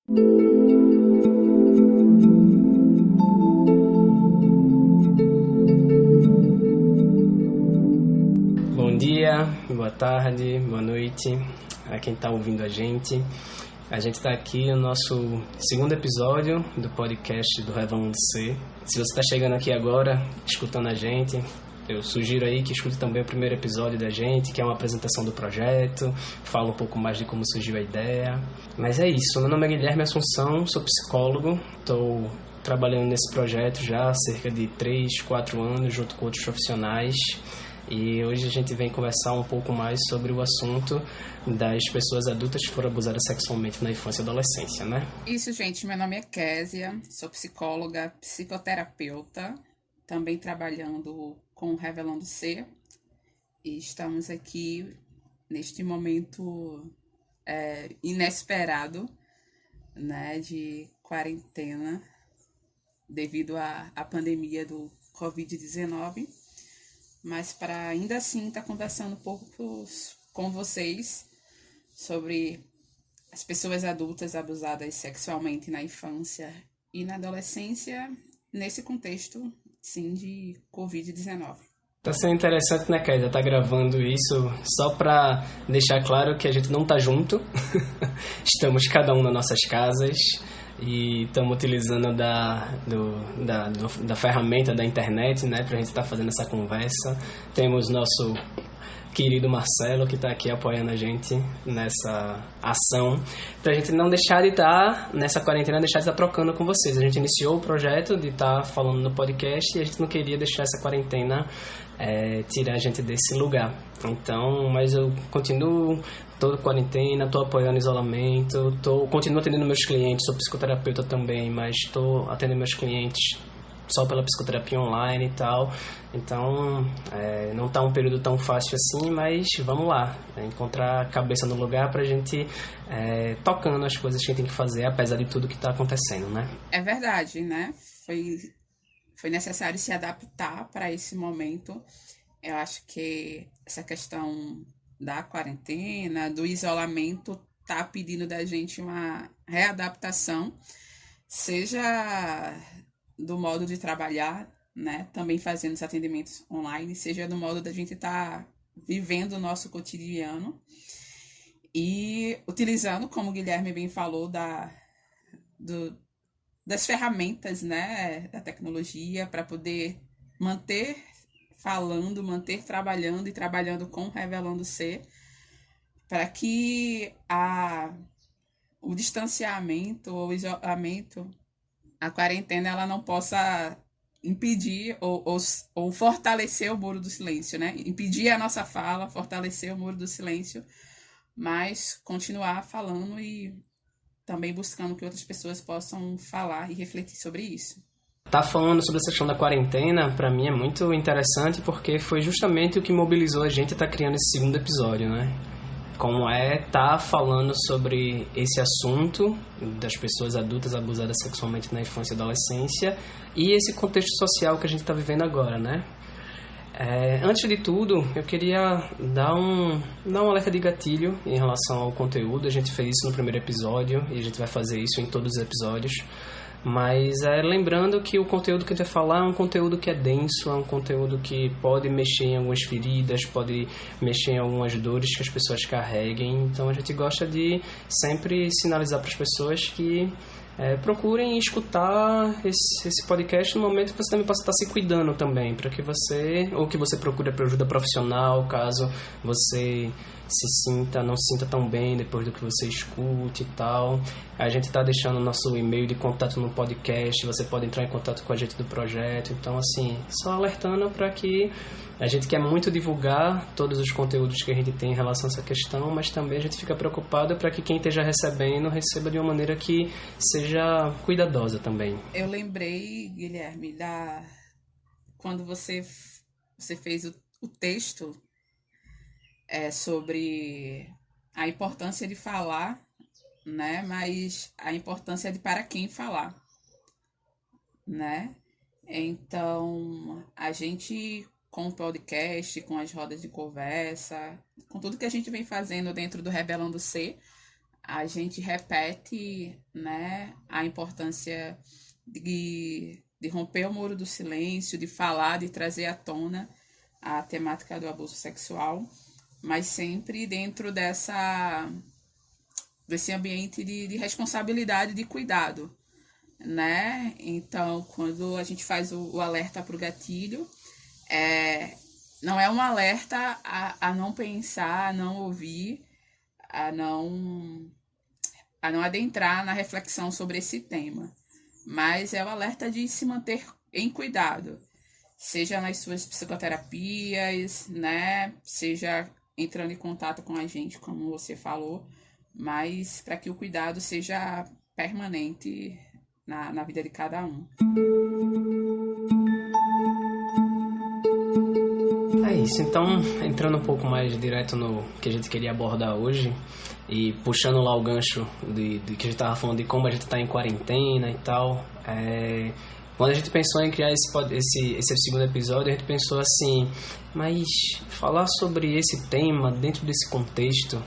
Bom dia, boa tarde, boa noite a quem está ouvindo a gente. A gente está aqui no nosso segundo episódio do podcast do Revelando C. Se você está chegando aqui agora, escutando a gente, eu sugiro aí que escute também o primeiro episódio da gente, que é uma apresentação do projeto, fala um pouco mais de como surgiu a ideia. Mas é isso, meu nome é Guilherme Assunção, sou psicólogo, estou trabalhando nesse projeto já há cerca de 3, 4 anos, junto com outros profissionais. E hoje a gente vem conversar um pouco mais sobre o assunto das pessoas adultas que foram abusadas sexualmente na infância e adolescência, né? Isso, gente. Meu nome é Késia, sou psicóloga, psicoterapeuta, também trabalhando com Revelando C. E estamos aqui neste momento inesperado, né, de quarentena devido à pandemia do Covid-19. Mas para ainda assim estar conversando um pouco com vocês sobre as pessoas adultas abusadas sexualmente na infância e na adolescência, nesse contexto, sim, de Covid-19. Tá sendo interessante, né, Kézia? Tá gravando isso só pra deixar claro que a gente não tá junto. Estamos cada um nas nossas casas e estamos utilizando da ferramenta da internet, né, pra gente estar fazendo essa conversa. Temos nosso querido Marcelo, que está aqui apoiando a gente nessa ação, para a gente não deixar de estar, nessa quarentena, deixar de estar trocando com vocês. A gente iniciou o projeto de estar falando no podcast e a gente não queria deixar essa quarentena tirar a gente desse lugar. Então, mas eu continuo toda quarentena, estou apoiando isolamento, continuo atendendo meus clientes, sou psicoterapeuta também, mas estou atendendo meus clientes só pela psicoterapia online e tal. Então, não está um período tão fácil assim, mas vamos lá, encontrar a cabeça no lugar pra gente tocando as coisas que a gente tem que fazer, apesar de tudo que está acontecendo, né? É verdade, né? Foi necessário se adaptar para esse momento. Eu acho que essa questão da quarentena, do isolamento, tá pedindo da gente uma readaptação, seja do modo de trabalhar, né? Também fazendo os atendimentos online, seja do modo da gente estar vivendo o nosso cotidiano e utilizando, como o Guilherme bem falou, das ferramentas, né, da tecnologia para poder manter falando, manter trabalhando e trabalhando com Revelando C, para que o distanciamento ou o isolamento, a quarentena, ela não possa impedir ou fortalecer o muro do silêncio, né? Impedir a nossa fala, fortalecer o muro do silêncio, mas continuar falando e também buscando que outras pessoas possam falar e refletir sobre isso. Tá falando sobre essa questão da quarentena, pra mim é muito interessante porque foi justamente o que mobilizou a gente a estar criando esse segundo episódio, né? Como tá falando sobre esse assunto das pessoas adultas abusadas sexualmente na infância e adolescência e esse contexto social que a gente está vivendo agora, né? Antes de tudo, eu queria dar um alerta de gatilho em relação ao conteúdo. A gente fez isso no primeiro episódio e a gente vai fazer isso em todos os episódios. Mas lembrando que o conteúdo que a gente vai falar é um conteúdo que é denso, é um conteúdo que pode mexer em algumas feridas, pode mexer em algumas dores que as pessoas carreguem. Então a gente gosta de sempre sinalizar para as pessoas que procurem escutar esse podcast no momento que você também possa estar se cuidando também, para que você procure ajuda profissional, caso você não se sinta tão bem depois do que você escute e tal. A gente está deixando o nosso e-mail de contato no podcast, você pode entrar em contato com a gente do projeto. Então, assim, só alertando para que a gente quer muito divulgar todos os conteúdos que a gente tem em relação a essa questão, mas também a gente fica preocupado para que quem esteja recebendo receba de uma maneira que seja cuidadosa também. Eu lembrei, Guilherme, quando você fez o texto sobre a importância de falar, né? Mas a importância de para quem falar, né? Então, a gente, com o podcast, com as rodas de conversa, com tudo que a gente vem fazendo dentro do Revelando C, a gente repete, né, a importância de romper o muro do silêncio, de falar, de trazer à tona a temática do abuso sexual, mas sempre dentro desse ambiente de responsabilidade, de cuidado, né? Então, quando a gente faz o alerta para o gatilho, não é um alerta a não pensar, a não ouvir, a não adentrar na reflexão sobre esse tema, mas é o alerta de se manter em cuidado, seja nas suas psicoterapias, né? Seja entrando em contato com a gente, como você falou, mas para que o cuidado seja permanente na vida de cada um. É isso, então, entrando um pouco mais direto no que a gente queria abordar hoje e puxando lá o gancho de que a gente estava falando de como a gente está em quarentena e tal, quando a gente pensou em criar esse segundo episódio, a gente pensou assim, mas falar sobre esse tema dentro desse contexto,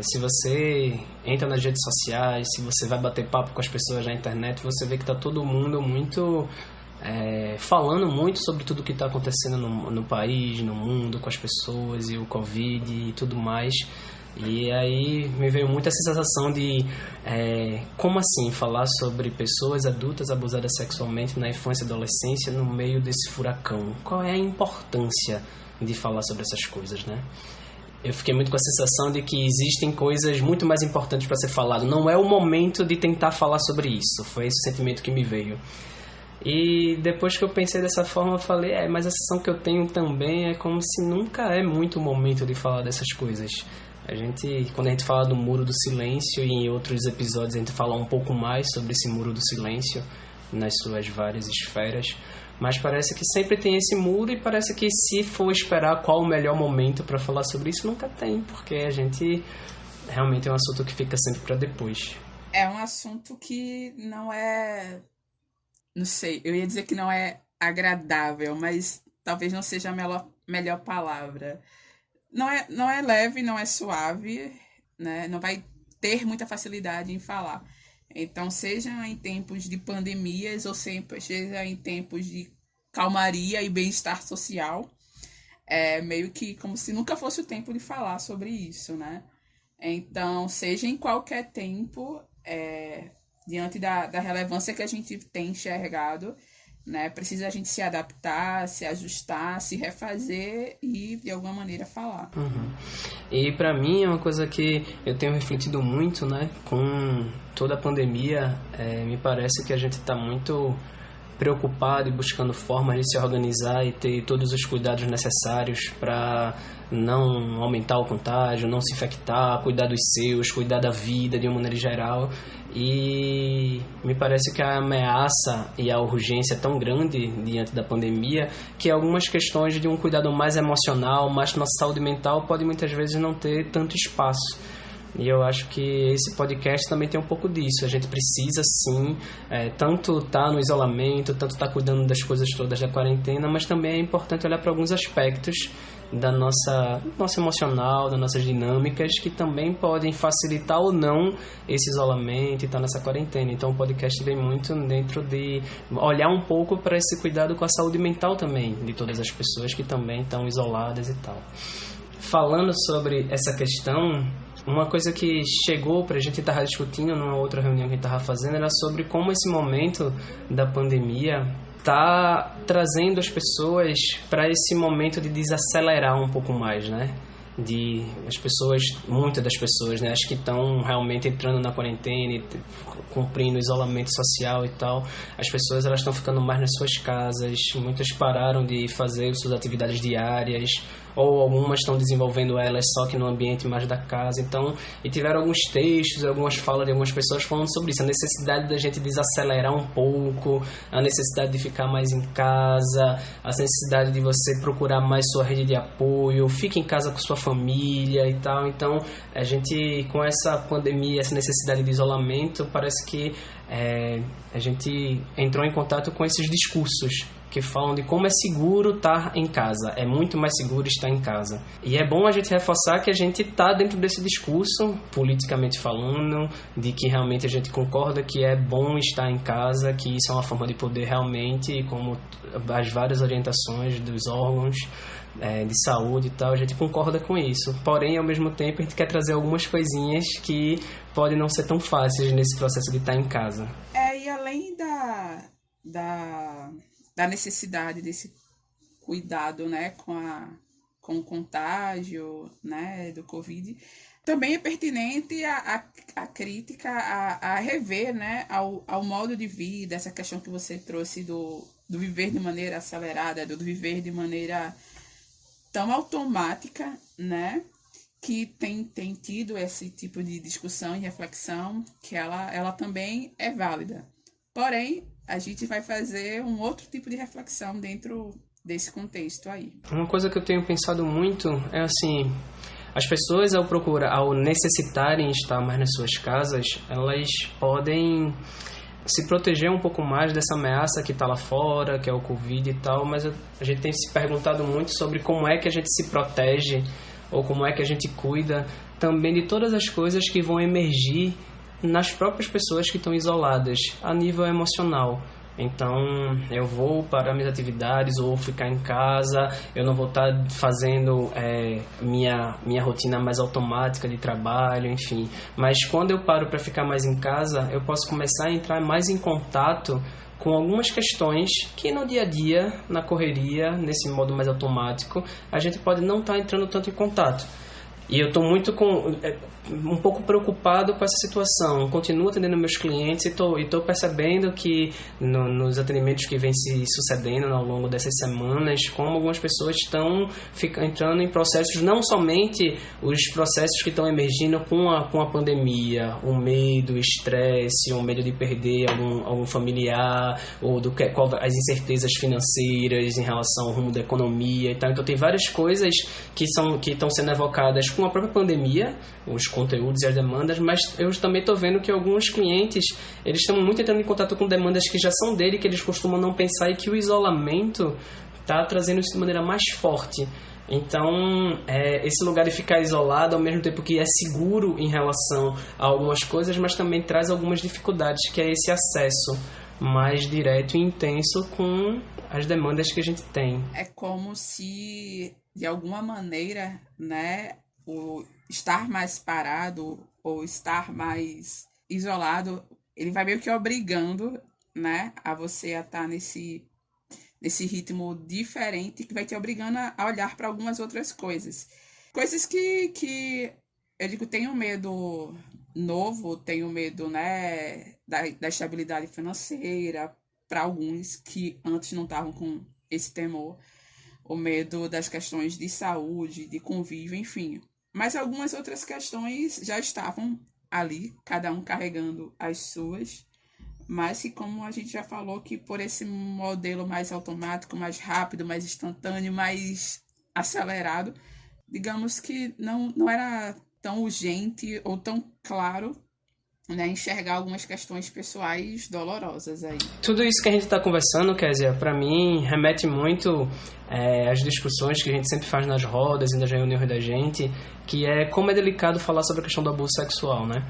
se você entra nas redes sociais, se você vai bater papo com as pessoas na internet, você vê que está todo mundo muito... falando muito sobre tudo que está acontecendo no país, no mundo, com as pessoas e o Covid e tudo mais. E aí me veio muito essa sensação de como assim falar sobre pessoas adultas abusadas sexualmente na infância e adolescência no meio desse furacão? Qual é a importância de falar sobre essas coisas, né? Eu fiquei muito com a sensação de que existem coisas muito mais importantes para ser falado. Não é o momento de tentar falar sobre isso. Foi esse o sentimento que me veio. E depois que eu pensei dessa forma, eu falei, mas a sensação que eu tenho também é como se nunca é muito o momento de falar dessas coisas. Quando a gente fala do muro do silêncio, e em outros episódios a gente fala um pouco mais sobre esse muro do silêncio, nas suas várias esferas, mas parece que sempre tem esse muro e parece que se for esperar qual o melhor momento para falar sobre isso, nunca tem, porque a gente realmente é um assunto que fica sempre para depois. É um assunto que não é... Não sei, eu ia dizer que não é agradável, mas talvez não seja a melhor palavra. Não é leve, não é suave, né? Não vai ter muita facilidade em falar. Então, seja em tempos de pandemias ou seja em tempos de calmaria e bem-estar social, é meio que como se nunca fosse o tempo de falar sobre isso, né? Então, seja em qualquer tempo, diante da relevância que a gente tem enxergado, né? Precisa a gente se adaptar, se ajustar, se refazer e, de alguma maneira, falar. Uhum. E, para mim, é uma coisa que eu tenho refletido muito, né? Com toda a pandemia, me parece que a gente está muito preocupado e buscando formas de se organizar e ter todos os cuidados necessários para não aumentar o contágio, não se infectar, cuidar dos seus, cuidar da vida de uma maneira geral. E me parece que a ameaça e a urgência é tão grande diante da pandemia que algumas questões de um cuidado mais emocional, mais nossa saúde mental, pode muitas vezes não ter tanto espaço. E eu acho que esse podcast também tem um pouco disso. A gente precisa, sim, tanto estar no isolamento, tanto estar cuidando das coisas todas da quarentena, mas também é importante olhar para alguns aspectos da nossa emocional, das nossas dinâmicas, que também podem facilitar ou não esse isolamento e estar nessa quarentena. Então o podcast vem muito dentro de olhar um pouco para esse cuidado com a saúde mental também, de todas as pessoas que também estão isoladas e tal. Falando sobre essa questão, uma coisa que chegou para a gente estar discutindo numa outra reunião que a gente estava fazendo era sobre como esse momento da pandemia está trazendo as pessoas para esse momento de desacelerar um pouco mais, né? Muitas das pessoas, né? As que estão realmente entrando na quarentena e cumprindo o isolamento social e tal, as pessoas elas estão ficando mais nas suas casas, muitas pararam de fazer suas atividades diárias, ou algumas estão desenvolvendo elas só que no ambiente mais da casa. Então, e tiveram alguns textos, algumas falas de algumas pessoas falando sobre isso, a necessidade da gente desacelerar um pouco, a necessidade de ficar mais em casa, a necessidade de você procurar mais sua rede de apoio, fique em casa com sua família e tal. Então, a gente, com essa pandemia, essa necessidade de isolamento, parece que a gente entrou em contato com esses discursos que falam de como é seguro estar em casa. É muito mais seguro estar em casa. E é bom a gente reforçar que a gente está dentro desse discurso, politicamente falando, de que realmente a gente concorda que é bom estar em casa, que isso é uma forma de poder realmente, como as várias orientações dos órgãos de saúde e tal, a gente concorda com isso. Porém, ao mesmo tempo, a gente quer trazer algumas coisinhas que podem não ser tão fáceis nesse processo de estar em casa. E além da necessidade desse cuidado, né, com o contágio, né, do Covid, também é pertinente a crítica a rever, né, ao modo de vida, essa questão que você trouxe do viver de maneira acelerada, do viver de maneira tão automática, né, que tem tido esse tipo de discussão e reflexão, que ela também é válida. Porém, a gente vai fazer um outro tipo de reflexão dentro desse contexto aí. Uma coisa que eu tenho pensado muito é assim, as pessoas ao necessitarem estar mais nas suas casas, elas podem se proteger um pouco mais dessa ameaça que está lá fora, que é o Covid e tal, mas a gente tem se perguntado muito sobre como é que a gente se protege ou como é que a gente cuida também de todas as coisas que vão emergir nas próprias pessoas que estão isoladas, a nível emocional. Então, eu vou para minhas atividades ou ficar em casa, eu não vou estar fazendo minha rotina mais automática de trabalho, enfim. Mas quando eu paro para ficar mais em casa, eu posso começar a entrar mais em contato com algumas questões que no dia a dia, na correria, nesse modo mais automático, a gente pode não estar entrando tanto em contato. E eu estou um pouco preocupado com essa situação. Continuo atendendo meus clientes e estou percebendo que nos atendimentos que vêm se sucedendo ao longo dessas semanas, como algumas pessoas estão entrando em processos, não somente os processos que estão emergindo com a pandemia, o medo, o estresse, o medo de perder algum familiar, ou as incertezas financeiras em relação ao rumo da economia e tal. Então tem várias coisas que estão sendo evocadas com a própria pandemia, os conteúdos e as demandas, mas eu também estou vendo que alguns clientes, eles estão muito entrando em contato com demandas que já são dele, que eles costumam não pensar, e que o isolamento está trazendo isso de maneira mais forte. Então, esse lugar de ficar isolado, ao mesmo tempo que é seguro em relação a algumas coisas, mas também traz algumas dificuldades, que é esse acesso mais direto e intenso com as demandas que a gente tem. É como se, de alguma maneira, né, o estar mais parado ou estar mais isolado, ele vai meio que obrigando, né, a você a estar nesse ritmo diferente, que vai te obrigando a olhar para algumas outras coisas. Coisas que eu digo, tenho medo novo, tenho medo, né, da estabilidade financeira, para alguns que antes não estavam com esse temor, o medo das questões de saúde, de convívio, enfim. Mas algumas outras questões já estavam ali, cada um carregando as suas, mas que, como a gente já falou, que por esse modelo mais automático, mais rápido, mais instantâneo, mais acelerado, digamos que não era tão urgente ou tão claro, né, enxergar algumas questões pessoais dolorosas aí. Tudo isso que a gente está conversando, Kézia, para mim remete muito às discussões que a gente sempre faz nas rodas e nas reuniões da gente, que é como é delicado falar sobre a questão do abuso sexual, né?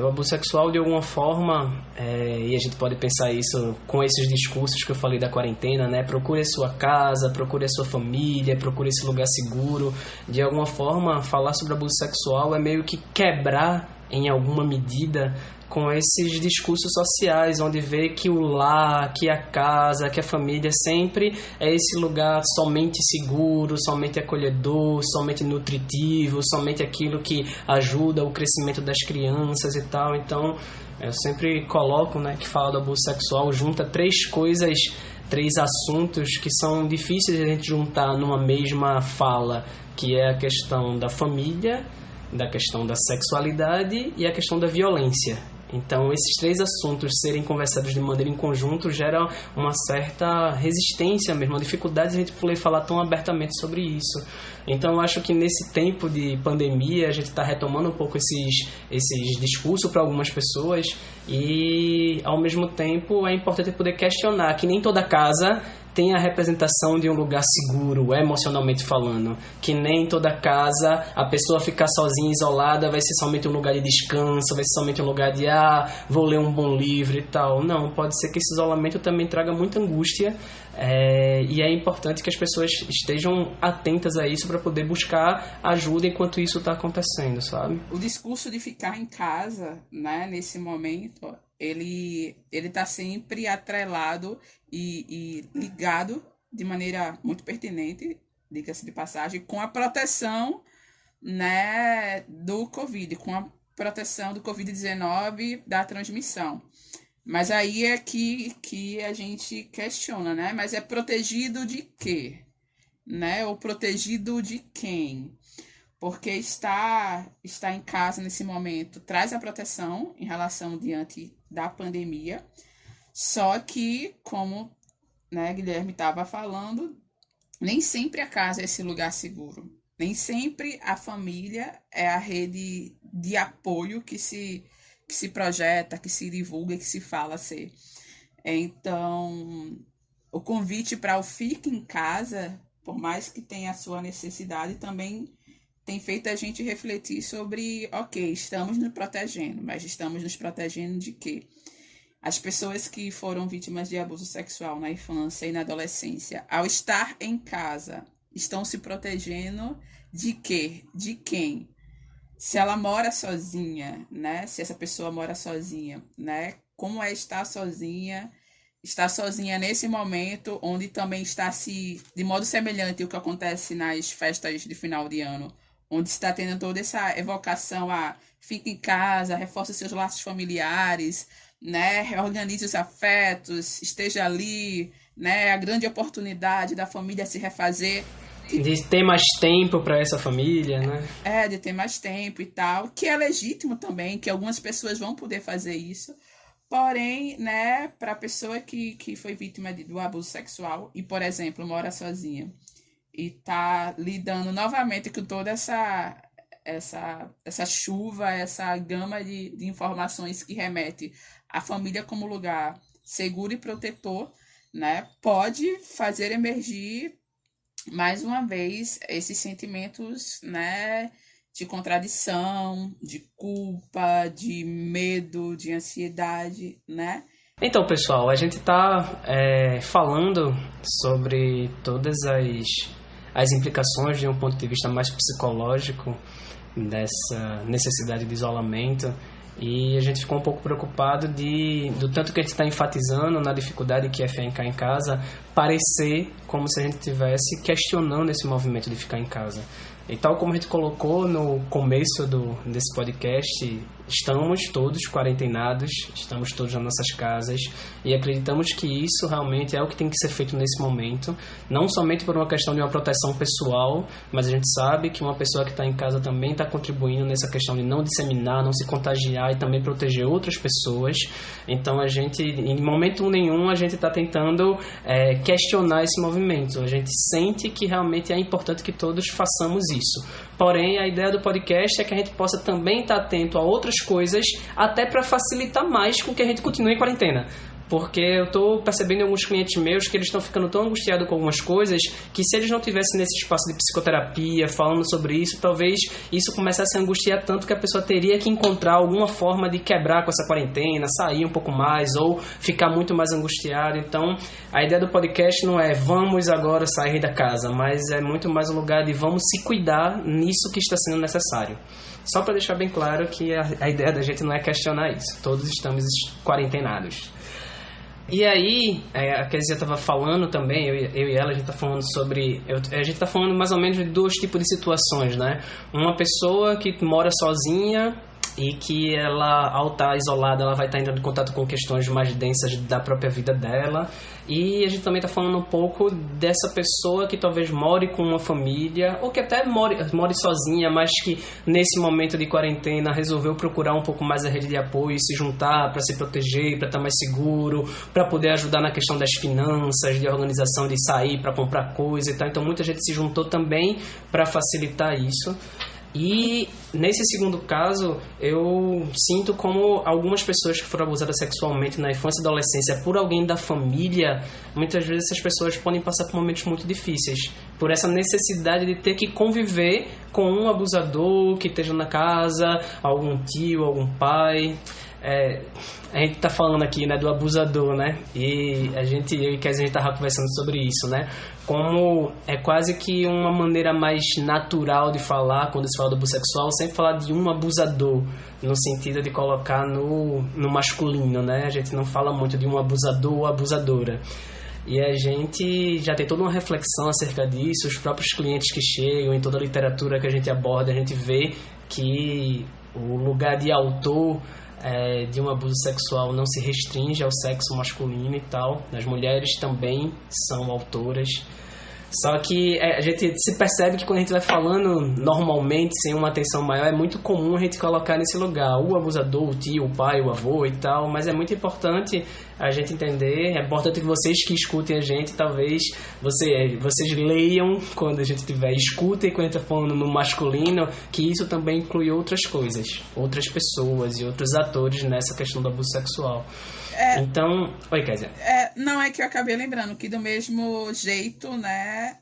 O abuso sexual, de alguma forma, e a gente pode pensar isso com esses discursos que eu falei da quarentena, né? Procure a sua casa, procure a sua família, procure esse lugar seguro. De alguma forma, falar sobre abuso sexual é meio que quebrar, em alguma medida, com esses discursos sociais, onde vê que o lar, que a casa, que a família sempre é esse lugar somente seguro, somente acolhedor, somente nutritivo, somente aquilo que ajuda o crescimento das crianças e tal. Então, eu sempre coloco, né, que falar do abuso sexual junta três assuntos que são difíceis de a gente juntar numa mesma fala, que é a questão da família, da questão da sexualidade e a questão da violência. Então, esses 3 assuntos serem conversados de maneira em conjunto gera uma certa resistência mesmo, uma dificuldade de a gente poder falar tão abertamente sobre isso. Então, eu acho que nesse tempo de pandemia, a gente está retomando um pouco esses discursos para algumas pessoas e, ao mesmo tempo, é importante poder questionar que nem toda casa tem a representação de um lugar seguro, emocionalmente falando. Que nem toda casa, a pessoa ficar sozinha, isolada, vai ser somente um lugar de descanso, vai ser somente um lugar de, vou ler um bom livro e tal. Não, pode ser que esse isolamento também traga muita angústia, e é importante que as pessoas estejam atentas a isso para poder buscar ajuda enquanto isso está acontecendo, sabe? O discurso de ficar em casa, né, nesse momento, ele está sempre atrelado e ligado de maneira muito pertinente, diga-se de passagem, com a proteção, né, do Covid, com a proteção do Covid-19 da transmissão. Mas aí é que a gente questiona, né? Mas é protegido de quê? Né? Ou protegido de quem? Porque estar em casa nesse momento traz a proteção em relação diante da pandemia, só que, como, né, Guilherme estava falando, nem sempre a casa é esse lugar seguro, nem sempre a família é a rede de apoio que se projeta, que se divulga, que se fala ser. Então, o convite para o fique em casa, por mais que tenha a sua necessidade, também tem feito a gente refletir sobre, ok, estamos nos protegendo, mas estamos nos protegendo de quê? As pessoas que foram vítimas de abuso sexual na infância e na adolescência, ao estar em casa, estão se protegendo de quê? De quem? Se ela mora sozinha, né? Se essa pessoa mora sozinha, né? Como é estar sozinha nesse momento, onde também está de modo semelhante ao que acontece nas festas de final de ano, onde está tendo toda essa evocação a fique em casa, reforce seus laços familiares, né? Reorganize os afetos, esteja ali, né? A grande oportunidade da família se refazer. De ter mais tempo para essa família, né? De ter mais tempo e tal, que é legítimo também, que algumas pessoas vão poder fazer isso. Porém, né, para a pessoa que foi vítima do abuso sexual e, por exemplo, mora sozinha e tá lidando novamente com toda essa chuva, essa gama de informações que remete à família como lugar seguro e protetor, né, pode fazer emergir mais uma vez esses sentimentos, né, de contradição, de culpa, de medo, de ansiedade, né? Então, pessoal, a gente está falando sobre todas as implicações de um ponto de vista mais psicológico dessa necessidade de isolamento, e a gente ficou um pouco preocupado do tanto que a gente está enfatizando na dificuldade que é ficar em casa, parecer como se a gente estivesse questionando esse movimento de ficar em casa. E tal como a gente colocou no começo desse podcast, estamos todos quarentenados, estamos todos nas nossas casas e acreditamos que isso realmente é o que tem que ser feito nesse momento, não somente por uma questão de uma proteção pessoal, mas a gente sabe que uma pessoa que está em casa também está contribuindo nessa questão de não disseminar, não se contagiar e também proteger outras pessoas. Então a gente, em momento nenhum, a gente está tentando questionar esse movimento. A gente sente que realmente é importante que todos façamos isso. Porém, a ideia do podcast é que a gente possa também estar atento a outras coisas, até para facilitar mais com que a gente continue em quarentena. Porque eu estou percebendo em alguns clientes meus que eles estão ficando tão angustiados com algumas coisas que, se eles não tivessem nesse espaço de psicoterapia falando sobre isso, talvez isso começasse a angustiar tanto que a pessoa teria que encontrar alguma forma de quebrar com essa quarentena, sair um pouco mais ou ficar muito mais angustiado. Então, a ideia do podcast não é vamos agora sair da casa, mas é muito mais um lugar de vamos se cuidar nisso que está sendo necessário. Só para deixar bem claro que a ideia da gente não é questionar isso. Todos estamos quarentenados. E aí, a Kézia estava falando também, eu e ela, a gente está falando sobre... a gente está falando mais ou menos de dois tipos de situações, né? Uma pessoa que mora sozinha e que ela, ao estar isolada, ela vai estar entrando em contato com questões mais densas da própria vida dela. E a gente também está falando um pouco dessa pessoa que talvez more com uma família, ou que até more sozinha, mas que nesse momento de quarentena resolveu procurar um pouco mais a rede de apoio, se juntar para se proteger, para estar mais seguro, para poder ajudar na questão das finanças, de organização, de sair para comprar coisa e tal. Então muita gente se juntou também para facilitar isso. E nesse segundo caso, eu sinto como algumas pessoas que foram abusadas sexualmente na infância e adolescência por alguém da família, muitas vezes essas pessoas podem passar por momentos muito difíceis, por essa necessidade de ter que conviver com um abusador que esteja na casa, algum tio, algum pai. A gente tá falando aqui, né, do abusador, né? E eu e Kézia, a gente tava conversando sobre isso, né? Como é quase que uma maneira mais natural de falar, quando se fala do abuso sexual, sempre falar de um abusador, no sentido de colocar no masculino, né? A gente não fala muito de um abusador ou abusadora. E a gente já tem toda uma reflexão acerca disso, os próprios clientes que chegam, em toda a literatura que a gente aborda, a gente vê que o lugar de autor de um abuso sexual não se restringe ao sexo masculino e tal. As mulheres também são autoras. Só que a gente se percebe que quando a gente vai falando normalmente, sem uma atenção maior, é muito comum a gente colocar nesse lugar o abusador, o tio, o pai, o avô e tal, mas é muito importante a gente entender, é importante que vocês que escutem a gente, talvez vocês leiam quando a gente estiver, escutem quando a gente está falando no masculino, que isso também inclui outras coisas, outras pessoas e outros atores nessa questão do abuso sexual. Então, oi, Kézia. Não, é que eu acabei lembrando que do mesmo jeito, né,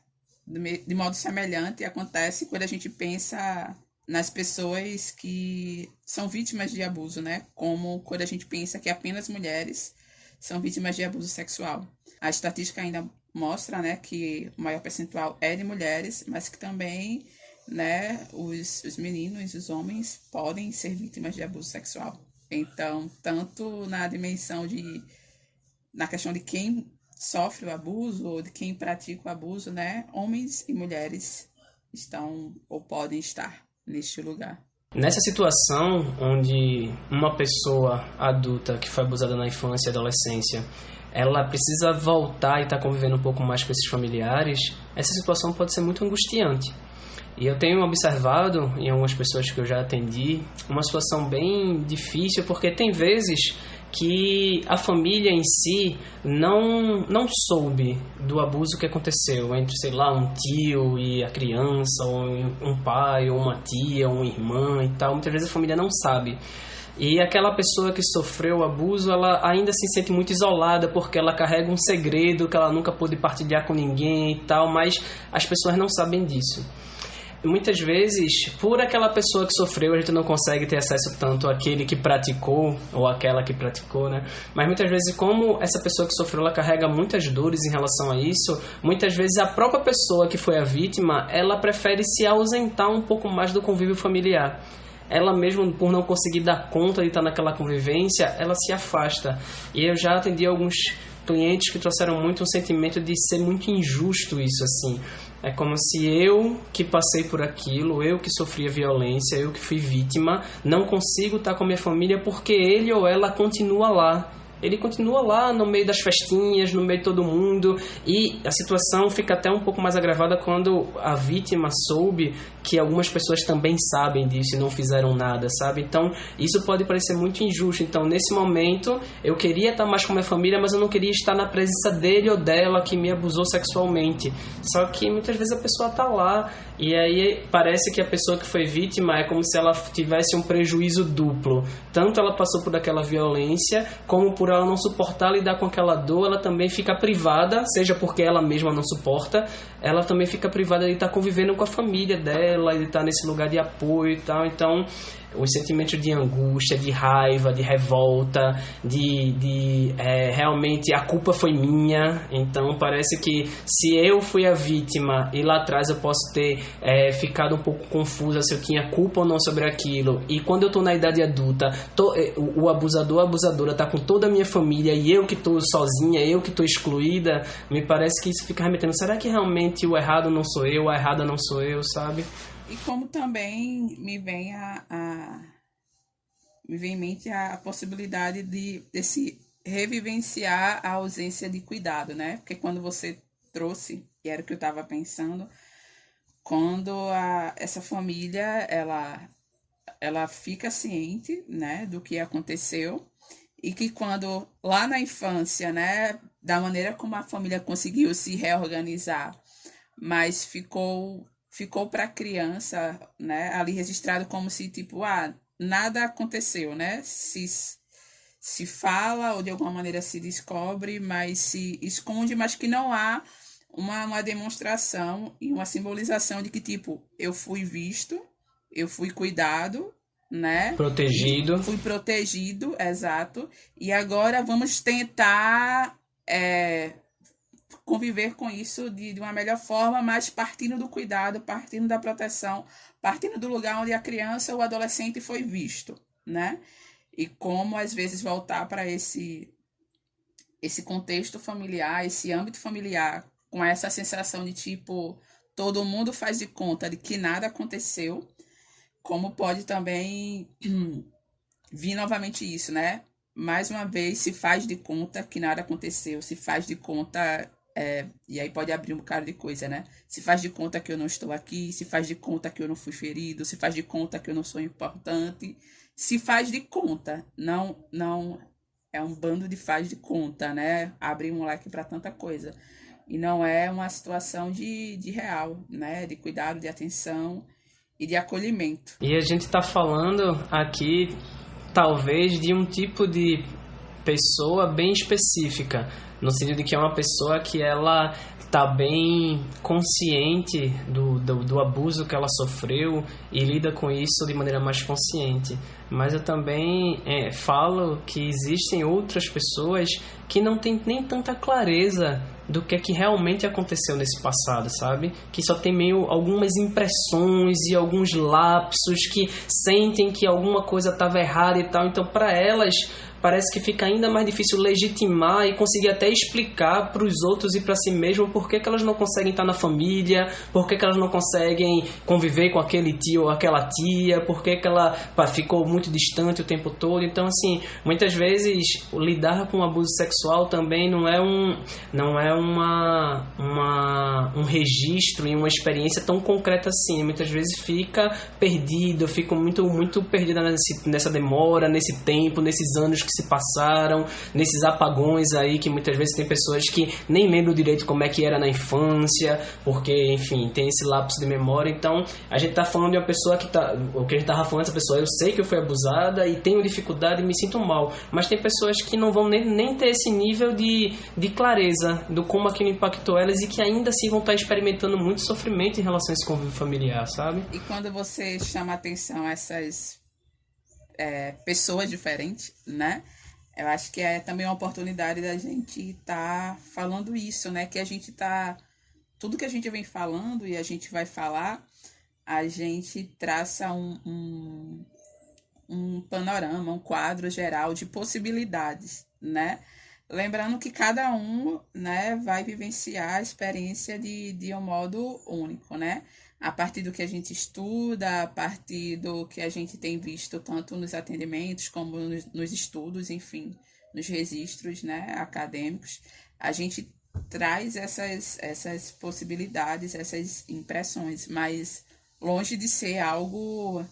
de modo semelhante, acontece quando a gente pensa nas pessoas que são vítimas de abuso, né, como quando a gente pensa que apenas mulheres são vítimas de abuso sexual. A estatística ainda mostra, né, que o maior percentual é de mulheres, mas que também, né, os meninos, os homens podem ser vítimas de abuso sexual. Então, tanto na dimensão na questão de quem sofre o abuso ou de quem pratica o abuso, né, homens e mulheres estão ou podem estar neste lugar. Nessa situação onde uma pessoa adulta que foi abusada na infância e adolescência, ela precisa voltar e estar convivendo um pouco mais com esses familiares, essa situação pode ser muito angustiante. E eu tenho observado em algumas pessoas que eu já atendi uma situação bem difícil, porque tem vezes que a família em si não soube do abuso que aconteceu entre, sei lá, um tio e a criança, ou um pai, ou uma tia, ou uma irmã e tal. Muitas vezes a família não sabe. E aquela pessoa que sofreu o abuso, ela ainda se sente muito isolada, porque ela carrega um segredo que ela nunca pôde partilhar com ninguém e tal, mas as pessoas não sabem disso. Muitas vezes, por aquela pessoa que sofreu, a gente não consegue ter acesso tanto àquele que praticou, ou àquela que praticou, né? Mas muitas vezes, como essa pessoa que sofreu, ela carrega muitas dores em relação a isso, muitas vezes a própria pessoa que foi a vítima, ela prefere se ausentar um pouco mais do convívio familiar. Ela mesmo, por não conseguir dar conta de estar naquela convivência, ela se afasta. E eu já atendi alguns clientes que trouxeram muito um sentimento de ser muito injusto isso, assim. É como se eu que passei por aquilo, eu que sofri a violência, eu que fui vítima, não consigo estar com a minha família porque ele ou ela continua lá. Ele continua lá no meio das festinhas, no meio de todo mundo, e a situação fica até um pouco mais agravada quando a vítima soube que algumas pessoas também sabem disso e não fizeram nada, sabe? Então, isso pode parecer muito injusto. Então, nesse momento, eu queria estar mais com a minha família, mas eu não queria estar na presença dele ou dela que me abusou sexualmente. Só que muitas vezes a pessoa está lá, e aí parece que a pessoa que foi vítima é como se ela tivesse um prejuízo duplo. Tanto ela passou por aquela violência, como por ela não suportar lidar com aquela dor, ela também fica privada, seja porque ela mesma não suporta, ela também fica privada de estar convivendo com a família dela, de estar nesse lugar de apoio e tal. Então, os sentimentos de angústia, de raiva, de revolta, realmente a culpa foi minha. Então parece que se eu fui a vítima e lá atrás eu posso ter ficado um pouco confusa se eu tinha culpa ou não sobre aquilo, e quando eu tô na idade adulta, o abusador, a abusadora tá com toda a minha família e eu que tô sozinha, eu que tô excluída, me parece que isso fica remetendo, será que realmente o errado não sou eu, a errada não sou eu, sabe? E como também me vem me vem em mente a possibilidade desse revivenciar a ausência de cuidado, né? Porque quando você trouxe, e era o que eu estava pensando, quando essa família, ela fica ciente, né, do que aconteceu, e que quando lá na infância, né, da maneira como a família conseguiu se reorganizar, mas ficou para a criança, né, ali registrado como se tipo, nada aconteceu, né? Se fala ou de alguma maneira se descobre, mas se esconde, mas que não há uma demonstração e uma simbolização de que tipo, eu fui visto, eu fui cuidado, né? Protegido. Fui protegido, exato. E agora vamos tentar conviver com isso de uma melhor forma, mas partindo do cuidado, partindo da proteção, partindo do lugar onde a criança ou o adolescente foi visto, né? E como às vezes voltar para esse contexto familiar, esse âmbito familiar, com essa sensação de tipo, todo mundo faz de conta de que nada aconteceu, como pode também vir novamente isso, né? Mais uma vez, se faz de conta que nada aconteceu, se faz de conta, e aí pode abrir um bocado de coisa, né? Se faz de conta que eu não estou aqui, se faz de conta que eu não fui ferido, se faz de conta que eu não sou importante, se faz de conta, não é um bando de faz de conta, né? Abre um leque para tanta coisa. E não é uma situação de real, né? De cuidado, de atenção e de acolhimento. E a gente está falando aqui, talvez, de um tipo de pessoa bem específica, no sentido de que é uma pessoa que ela está bem consciente do abuso que ela sofreu e lida com isso de maneira mais consciente. Mas eu também falo que existem outras pessoas que não têm nem tanta clareza do que é que realmente aconteceu nesse passado, sabe? Que só tem meio algumas impressões e alguns lapsos, que sentem que alguma coisa estava errada e tal. Então, para elas, parece que fica ainda mais difícil legitimar e conseguir até explicar para os outros e para si mesmo por que elas não conseguem estar na família, por que elas não conseguem conviver com aquele tio ou aquela tia, por que ela ficou muito distante o tempo todo. Então, assim, muitas vezes lidar com abuso sexual também não é um registro e uma experiência tão concreta assim. Muitas vezes fica perdido, fica muito perdida nessa demora, nesse tempo, nesses anos que se passaram, nesses apagões aí, que muitas vezes tem pessoas que nem lembram direito como é que era na infância, porque, enfim, tem esse lapso de memória. Então, a gente tá falando de uma pessoa o que a gente tava falando, essa pessoa, eu sei que eu fui abusada e tenho dificuldade e me sinto mal, mas tem pessoas que não vão nem ter esse nível de clareza do como aquilo impactou elas e que ainda assim vão estar experimentando muito sofrimento em relação a esse convívio familiar, sabe? E quando você chama atenção a essas pessoas diferentes, né? Eu acho que é também uma oportunidade da gente estar falando isso, né? Que a gente tá... Tudo que a gente vem falando e a gente vai falar, a gente traça um panorama, um quadro geral de possibilidades, né? Lembrando que cada um, né, vai vivenciar a experiência de um modo único, né? A partir do que a gente estuda, a partir do que a gente tem visto tanto nos atendimentos como nos estudos, enfim, nos registros, né, acadêmicos, a gente traz essas possibilidades, essas impressões, mas longe de ser algo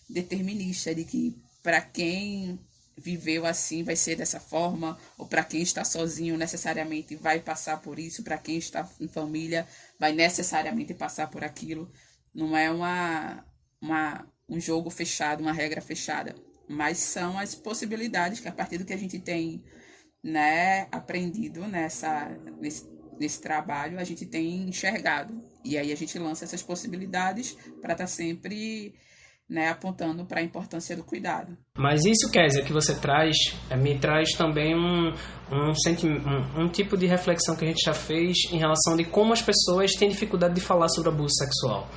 determinista, de que para quem viveu assim vai ser dessa forma, ou para quem está sozinho necessariamente vai passar por isso, para quem está em família vai necessariamente passar por aquilo. Não é um jogo fechado, uma regra fechada, mas são as possibilidades que a partir do que a gente tem, né, aprendido nesse trabalho, a gente tem enxergado. E aí a gente lança essas possibilidades para estar sempre, né, apontando para a importância do cuidado. Mas isso, Kézia, que você traz, me traz também um tipo de reflexão que a gente já fez em relação de como as pessoas têm dificuldade de falar sobre abuso sexual.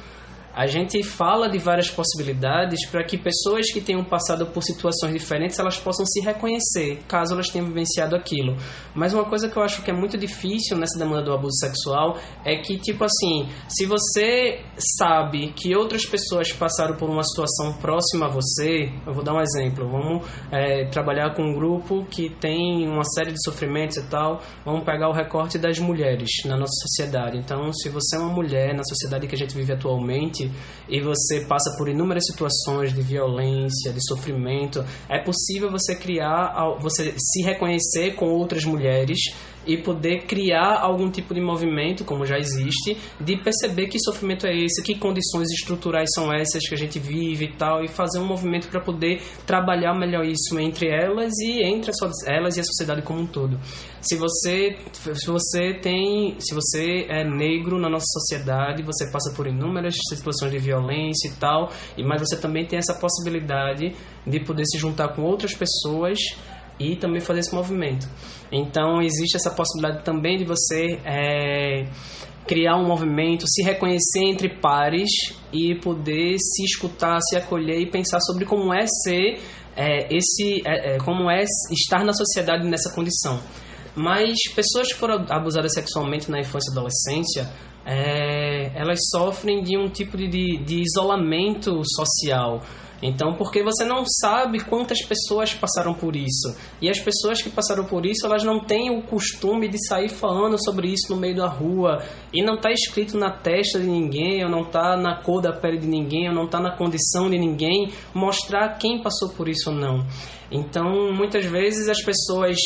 a gente fala de várias possibilidades para que pessoas que tenham passado por situações diferentes, elas possam se reconhecer, caso elas tenham vivenciado aquilo. Mas uma coisa que eu acho que é muito difícil nessa demanda do abuso sexual é que, tipo assim, se você sabe que outras pessoas passaram por uma situação próxima a você, eu vou dar um exemplo, vamos trabalhar com um grupo que tem uma série de sofrimentos e tal, vamos pegar o recorte das mulheres na nossa sociedade. Então, se você é uma mulher na sociedade que a gente vive atualmente, e você passa por inúmeras situações de violência, de sofrimento, é possível você você se reconhecer com outras mulheres e poder criar algum tipo de movimento, como já existe, de perceber que sofrimento é esse, que condições estruturais são essas que a gente vive e tal, e fazer um movimento para poder trabalhar melhor isso entre elas e entre elas e a sociedade como um todo. Se você é negro na nossa sociedade, você passa por inúmeras situações de violência e tal, mas você também tem essa possibilidade de poder se juntar com outras pessoas e também fazer esse movimento. Então existe essa possibilidade também de você criar um movimento, se reconhecer entre pares e poder se escutar, se acolher e pensar sobre como é ser como é estar na sociedade nessa condição. Mas pessoas que foram abusadas sexualmente na infância e adolescência, elas sofrem de um tipo de isolamento social. Então, porque você não sabe quantas pessoas passaram por isso. E as pessoas que passaram por isso, elas não têm o costume de sair falando sobre isso no meio da rua. E não está escrito na testa de ninguém, ou não está na cor da pele de ninguém, ou não está na condição de ninguém, mostrar quem passou por isso ou não. Então, muitas vezes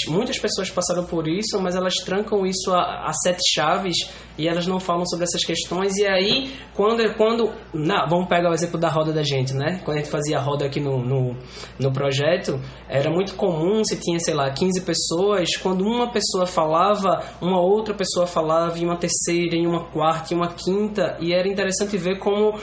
muitas pessoas passaram por isso, mas elas trancam isso a 7 chaves e elas não falam sobre essas questões. E aí, vamos pegar o exemplo da roda da gente, né? Quando a gente fazia a roda aqui no projeto, era muito comum, se tinha, 15 pessoas, quando uma pessoa falava, uma outra pessoa falava, e uma terceira, e uma quarta, e uma quinta, e era interessante ver como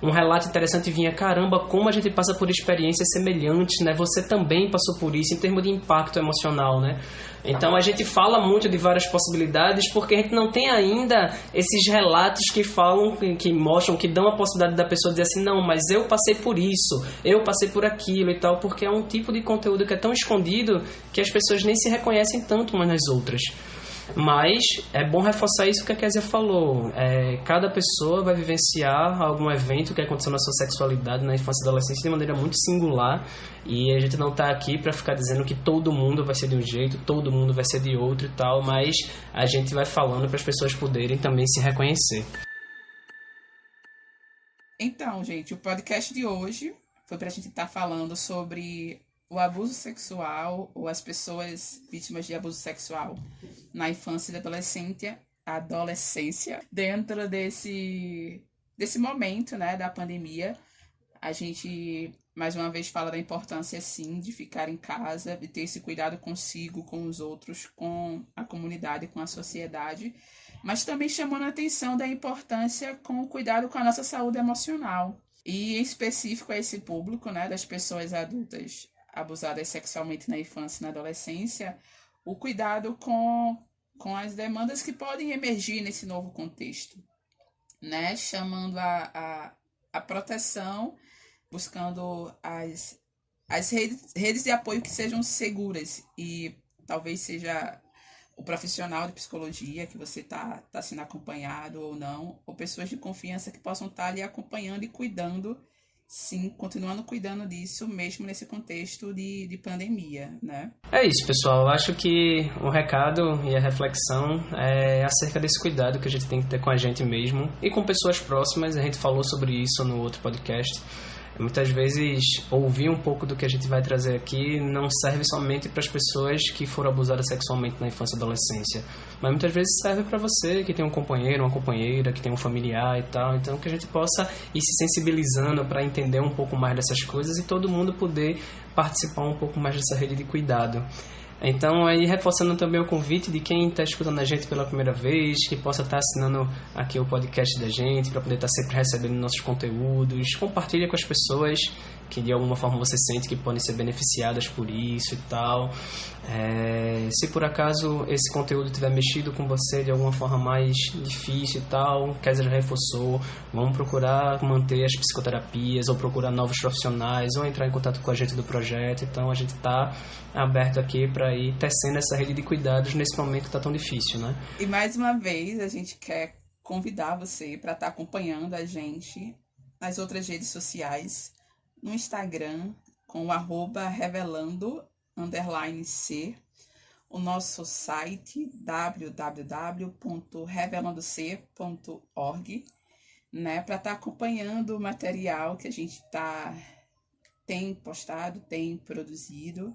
um relato interessante vinha, caramba, como a gente passa por experiências semelhantes, né? Você também passou por isso, em termos de impacto emocional, né? Então a gente fala muito de várias possibilidades porque a gente não tem ainda esses relatos que falam, que mostram, que dão a possibilidade da pessoa dizer assim, não, mas eu passei por isso, eu passei por aquilo e tal, porque é um tipo de conteúdo que é tão escondido que as pessoas nem se reconhecem tanto umas nas outras. Mas é bom reforçar isso que a Kézia falou. Cada pessoa vai vivenciar algum evento que aconteceu na sua sexualidade, na infância e adolescência de maneira muito singular. E a gente não está aqui para ficar dizendo que todo mundo vai ser de um jeito, todo mundo vai ser de outro e tal. Mas a gente vai falando para as pessoas poderem também se reconhecer. Então, gente, o podcast de hoje foi para a gente estar falando sobre o abuso sexual ou as pessoas vítimas de abuso sexual na infância e adolescência. Dentro desse momento, né, da pandemia, a gente mais uma vez fala da importância, sim, de ficar em casa, de ter esse cuidado consigo, com os outros, com a comunidade, com a sociedade, mas também chamando a atenção da importância com o cuidado com a nossa saúde emocional. E em específico a esse público, né, das pessoas adultas abusadas sexualmente na infância e na adolescência, o cuidado com as demandas que podem emergir nesse novo contexto, né? Chamando a proteção, buscando as redes de apoio que sejam seguras, e talvez seja o profissional de psicologia que você está sendo acompanhado ou não, ou pessoas de confiança que possam estar ali acompanhando e cuidando, sim, continuando cuidando disso, mesmo nesse contexto de pandemia, né? É isso, pessoal. Eu acho que o recado e a reflexão é acerca desse cuidado que a gente tem que ter com a gente mesmo e com pessoas próximas. A gente falou sobre isso no outro podcast. Muitas vezes, ouvir um pouco do que a gente vai trazer aqui não serve somente para as pessoas que foram abusadas sexualmente na infância e adolescência, mas muitas vezes serve para você que tem um companheiro, uma companheira, que tem um familiar e tal. Então, que a gente possa ir se sensibilizando para entender um pouco mais dessas coisas e todo mundo poder participar um pouco mais dessa rede de cuidado. Então, aí reforçando também o convite de quem está escutando a gente pela primeira vez, que possa estar assinando aqui o podcast da gente, para poder estar sempre recebendo nossos conteúdos. Compartilha com as pessoas que de alguma forma você sente que podem ser beneficiadas por isso e tal. Se por acaso esse conteúdo tiver mexido com você de alguma forma mais difícil e tal, Kézia já reforçou, vamos procurar manter as psicoterapias, ou procurar novos profissionais, ou entrar em contato com a gente do projeto. Então a gente está aberto aqui para ir tecendo essa rede de cuidados nesse momento que está tão difícil, né? E mais uma vez a gente quer convidar você para estar acompanhando a gente nas outras redes sociais, no Instagram com o @revelando_c, o nosso site www.revelandoc.org, né, para estar acompanhando o material que a gente tem postado, tem produzido,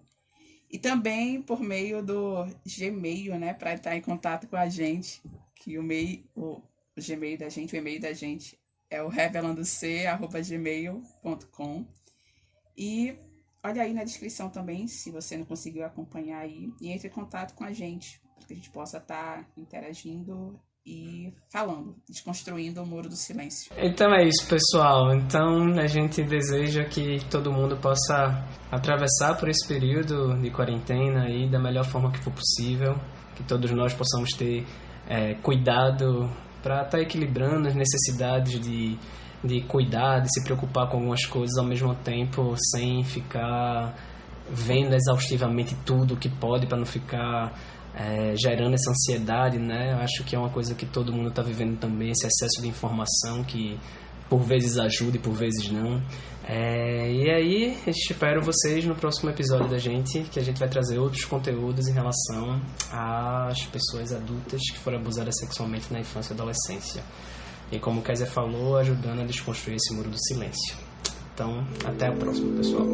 e também por meio do Gmail, né, para estar em contato com a gente, que o Gmail da gente, o e-mail da gente é o revelandoc@gmail.com. E olha aí na descrição também, se você não conseguiu acompanhar aí, e entre em contato com a gente, para que a gente possa estar interagindo e falando, desconstruindo o muro do silêncio. Então é isso, pessoal. Então a gente deseja que todo mundo possa atravessar por esse período de quarentena aí da melhor forma que for possível, que todos nós possamos ter cuidado para estar equilibrando as necessidades de cuidar, de se preocupar com algumas coisas ao mesmo tempo, sem ficar vendo exaustivamente tudo que pode, para não ficar gerando essa ansiedade, né? Eu acho que é uma coisa que todo mundo está vivendo também, esse excesso de informação que por vezes ajuda e por vezes não. E aí, espero vocês no próximo episódio da gente, que a gente vai trazer outros conteúdos em relação às pessoas adultas que foram abusadas sexualmente na infância e adolescência. E como o Kézia falou, ajudando a desconstruir esse muro do silêncio. Então, até a próxima, pessoal.